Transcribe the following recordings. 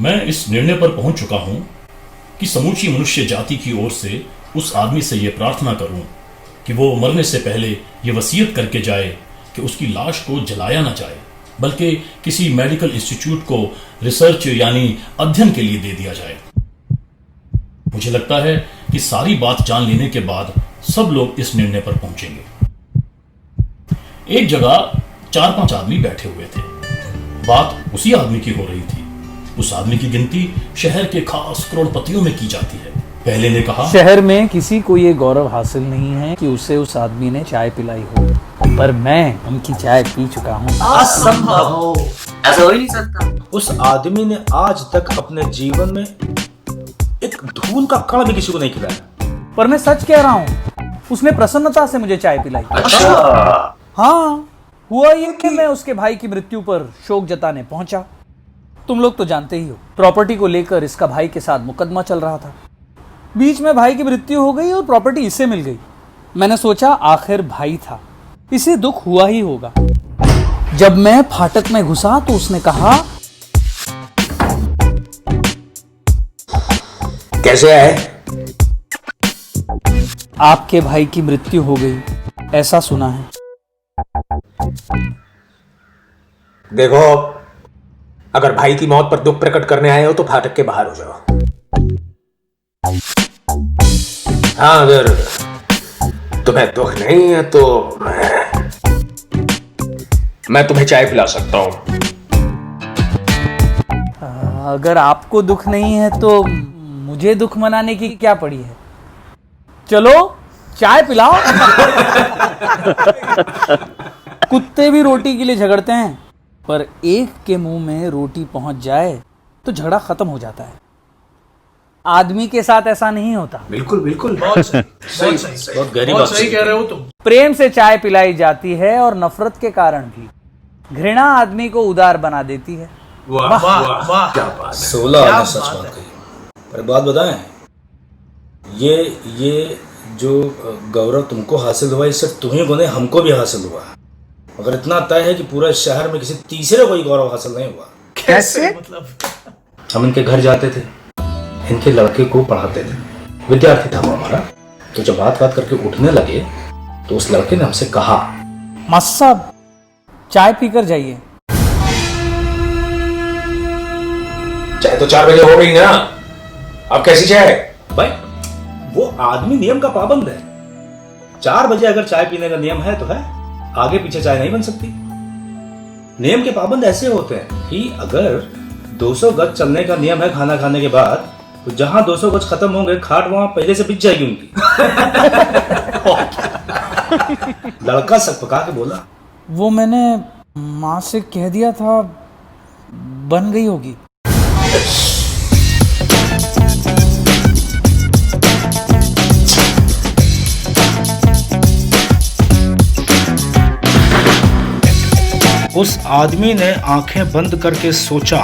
मैं इस निर्णय पर पहुंच चुका हूं कि समूची मनुष्य जाति की ओर से उस आदमी से यह प्रार्थना करूं कि वो मरने से पहले ये वसीयत करके जाए कि उसकी लाश को जलाया ना जाए, बल्कि किसी मेडिकल इंस्टीट्यूट को रिसर्च यानी अध्ययन के लिए दे दिया जाए। मुझे लगता है कि सारी बात जान लेने के बाद सब लोग इस निर्णय पर पहुंचेंगे। एक जगह 4-5 आदमी बैठे हुए थे। बात उसी आदमी की हो रही थी। उस आदमी की गिनती शहर के खास करोड़पतियों में की जाती है। पहले ने कहा, शहर में किसी को ये गौरव हासिल नहीं है कि उसे उस आदमी ने चाय पिलाई हो, पर मैं उनकी चाय पी चुका हूँ। असंभव, ऐसा हो ही नहीं सकता। उस आदमी ने आज तक अपने जीवन में एक धूल का कण भी किसी को नहीं खिलाया। पर मैं सच कह रहा हूँ, उसने प्रसन्नता से मुझे चाय पिलाई। अच्छा। हाँ, हुआ ये कि मैं उसके भाई की मृत्यु पर शोक जताने पहुंचा। तुम लोग तो जानते ही हो, प्रॉपर्टी को लेकर इसका भाई के साथ मुकदमा चल रहा था। बीच में भाई की मृत्यु हो गई और प्रॉपर्टी इससे मिल गई। मैंने सोचा आखिर भाई था, इसे दुख हुआ ही होगा। जब मैं फाटक में घुसा तो उसने कहा, कैसे है? आपके भाई की मृत्यु हो गई, ऐसा सुना है। देखो, अगर भाई की मौत पर दुख प्रकट करने आए हो तो फाटक के बाहर हो जाओ। हाँ, अगर तुम्हें दुख नहीं है तो मैं तुम्हें चाय पिला सकता हूं। अगर आपको दुख नहीं है तो मुझे दुख मनाने की क्या पड़ी है? चलो चाय पिलाओ। कुत्ते भी रोटी के लिए झगड़ते हैं, पर एक के मुंह में रोटी पहुंच जाए तो झगड़ा खत्म हो जाता है। आदमी के साथ ऐसा नहीं होता। बिल्कुल बिल्कुल, बहुत सही, बहुत गहरी बहुत बात सही कह रहे हो तुम। प्रेम से चाय पिलाई जाती है और नफरत के कारण भी। घृणा आदमी को उदार बना देती है। वाह वाह वाह, क्या बात है। 16 क्या ने सच बात बात है। कही। पर बात बताएं, ये जो गौरव तुमको हासिल हुआ, इससे तुम्हीं को नहीं हमको भी हासिल हुआ। मगर इतना तय है कि पूरे शहर में किसी तीसरे को गौरव हासिल नहीं हुआ। कैसे? मतलब हम इनके घर जाते थे, इनके लड़के को पढ़ाते थे, विद्यार्थी था वो हमारा। तो जब बात करके उठने लगे तो उस लड़के ने हमसे कहा, मास्टर साहब चाय पीकर जाइए। चाय तो 4 बजे हो गई ना, अब कैसी चाय? भाई वो आदमी नियम का पाबंद है। 4 बजे अगर चाय पीने का नियम है तो है, आगे पीछे चाय नहीं बन सकती। नियम के पाबंद ऐसे होते हैं कि अगर 200 गज चलने का नियम है खाना खाने के बाद, तो जहां 200 गज खत्म होंगे खाट वहां पहले से बिछ जाएगी उनकी। लड़का सकपका के बोला, वो मैंने माँ से कह दिया था, बन गई होगी। उस आदमी ने आंखें बंद करके सोचा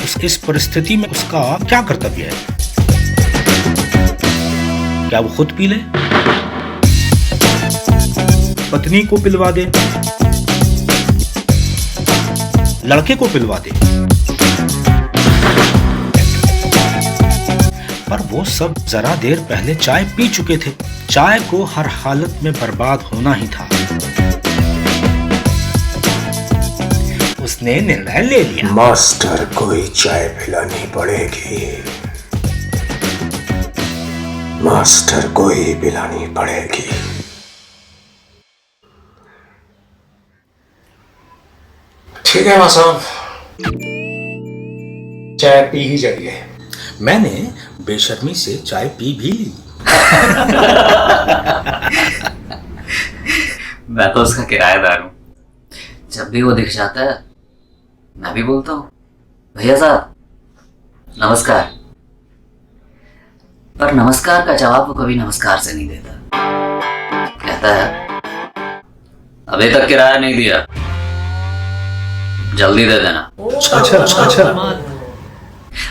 कि इस परिस्थिति में उसका क्या कर्तव्य है। क्या वो खुद पी ले, पत्नी को पिलवा दे, लड़के को पिलवा दे? पर वो सब जरा देर पहले चाय पी चुके थे। चाय को हर हालत में बर्बाद होना ही था। उसने निर्णय ले लिया, मास्टर को ही चाय पिलानी पड़ेगी, मास्टर को ही पिलानी पड़ेगी। ठीक है मां साहब, चाय पी ही जाइए। मैंने बेशर्मी से चाय पी भी ली। मैं तो उसका किराएदार हूँ। जब भी वो दिख जाता है मैं भी बोलता हूँ, भैया साहब नमस्कार। पर नमस्कार का जवाब वो कभी नमस्कार से नहीं देता। कहता है अभी तक किराया नहीं दिया, जल्दी दे देना। अच्छा।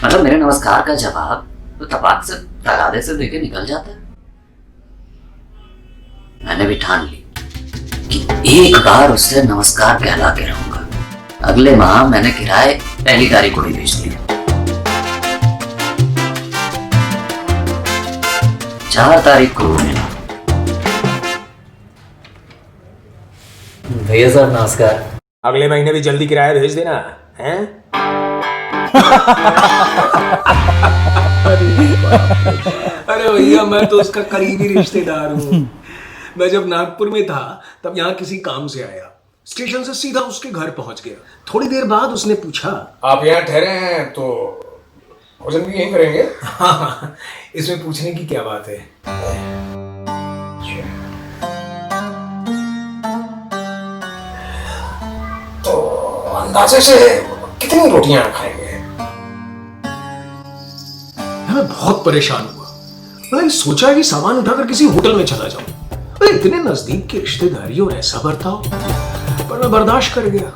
मतलब मेरे नमस्कार का जवाब तो तपाक से तगादे से देके निकल जाता है। मैंने भी ठान ली कि एक बार उससे नमस्कार कहला के रहूंगा। अगले माह मैंने किराए पहली तारीख को ही भेज दिया। 4 तारीख को मिला। भैया साहब नमस्कार। अगले महीने भी जल्दी किराया भेज देना हैं? अरे भैया मैं तो उसका करीबी रिश्तेदार हूँ। मैं जब नागपुर में था तब यहाँ किसी काम से आया, स्टेशन से सीधा उसके घर पहुंच गया। थोड़ी देर बाद उसने पूछा, आप यहाँ ठहरे हैं तो भोजन भी यहीं करेंगे? हाँ, इसमें पूछने की क्या बात है। तो अंदाजे से कितनी रोटियां खाएंगे? मैं बहुत परेशान हुआ। मैंने सोचा कि सामान उठाकर किसी होटल में चला जाऊं। अरे इतने नजदीक की रिश्तेदारी और ऐसा बर्ताव, पर मैं बर्दाश्त कर गया।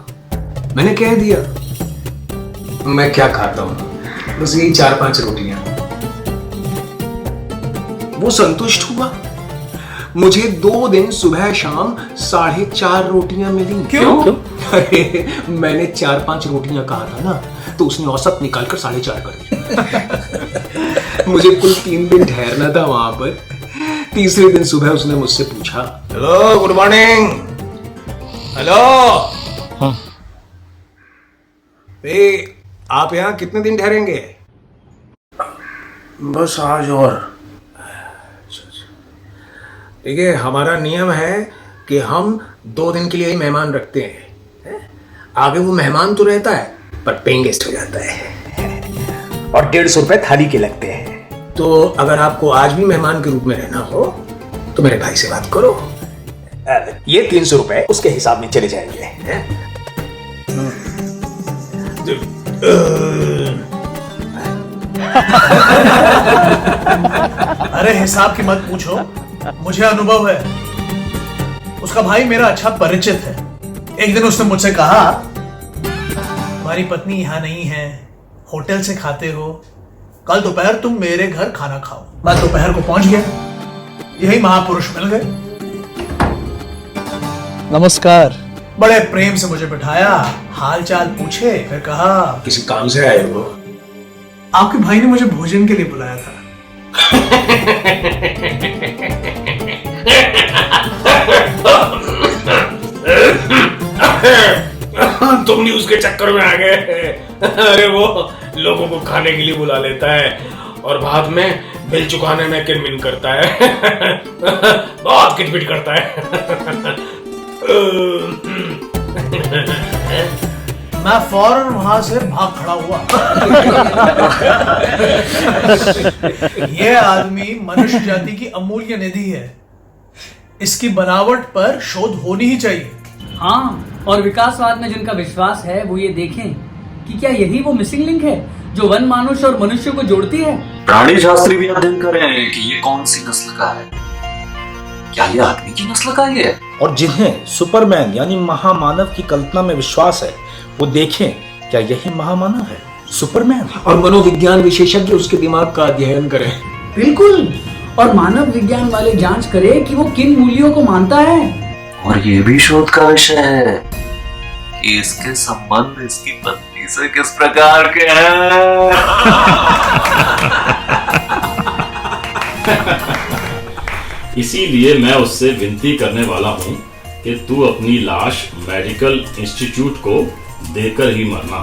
मैंने कह दिया मैं क्या खाता हूं, बस यही 4-5 रोटियां। वो संतुष्ट हुआ। मुझे 2 दिन सुबह शाम 4.5 रोटियां मिली। क्यों? अरे मैंने 4-5 रोटियां कहा था ना, तो उसने औसत निकालकर 4.5 कर दिया। मुझे कुल 3 दिन ठहरना था वहां पर। तीसरे दिन सुबह उसने मुझसे पूछा, हेलो, गुड मॉर्निंग। हेलो आप यहाँ कितने दिन ठहरेंगे? बस आज और। ठीक है, हमारा नियम है कि हम 2 दिन के लिए ही मेहमान रखते हैं। आगे वो मेहमान तो रहता है पर पेइंग गेस्ट हो जाता है और 150 रुपए थाली के लगते हैं। तो अगर आपको आज भी मेहमान के रूप में रहना हो तो मेरे भाई से बात करो। ये 300 रुपए उसके हिसाब में चले जाएंगे। अरे हिसाब की मत पूछो, मुझे अनुभव है। उसका भाई मेरा अच्छा परिचित है। एक दिन उसने मुझसे कहा, तुम्हारी पत्नी यहाँ नहीं है, होटल से खाते हो, कल दोपहर तुम मेरे घर खाना खाओ। मैं दोपहर को पहुंच गया, यही महापुरुष मिल गए। नमस्कार। बड़े प्रेम से मुझे बिठाया, हाल चाल पूछे, फिर कहा, किसी काम से आए हो? आपके भाई ने मुझे भोजन के लिए बुलाया था। तुम भी उसके चक्कर में आ गए। अरे वो लोगों को खाने के लिए बुला लेता है और बाद में बिल चुकाने में किरमिन करता है। बहुत किटपिट करता है। मैं फौरन वहां से भाग खड़ा हुआ। यह आदमी मनुष्य जाति की अमूल्य निधि है। इसकी बनावट पर शोध होनी ही चाहिए। हाँ, और विकासवाद में जिनका विश्वास है वो ये देखें कि क्या यही वो मिसिंग लिंक है जो वन मानुष और मनुष्य को जोड़ती है। प्राणी शास्त्री भी अध्ययन करें कि ये कौन सी नस्ल का है। क्या ये आदमी की नस्ल का ही है? और जिन्हें सुपरमैन यानी महामानव की कल्पना में विश्वास है वो देखें क्या यही महामानव है, सुपरमैन। और मनोविज्ञान विशेषज्ञ उसके दिमाग का अध्ययन करें। बिल्कुल, और मानव विज्ञान वाले जांच करे कि वो किन मूल्यों को मानता है। और ये भी शोध का विषय है कि इसके संबंध इसकी पत्नी से किस प्रकार के हैं। इसीलिए मैं उससे विनती करने वाला हूं कि तू अपनी लाश मेडिकल इंस्टीट्यूट को देकर ही मरना।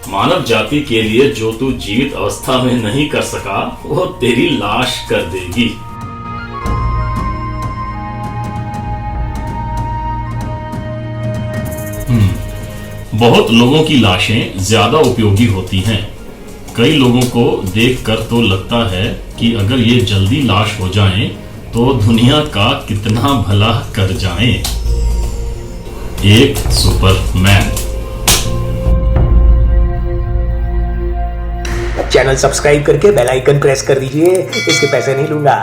मानव जाति के लिए जो तू जीवित अवस्था में नहीं कर सका वो तेरी लाश कर देगी। बहुत लोगों की लाशें ज्यादा उपयोगी होती हैं। कई लोगों को देखकर तो लगता है कि अगर ये जल्दी लाश हो जाएं तो दुनिया का कितना भला कर जाएं। एक सुपरमैन। चैनल सब्सक्राइब करके बेल आइकन प्रेस कर दीजिए, इसके पैसे नहीं लूंगा।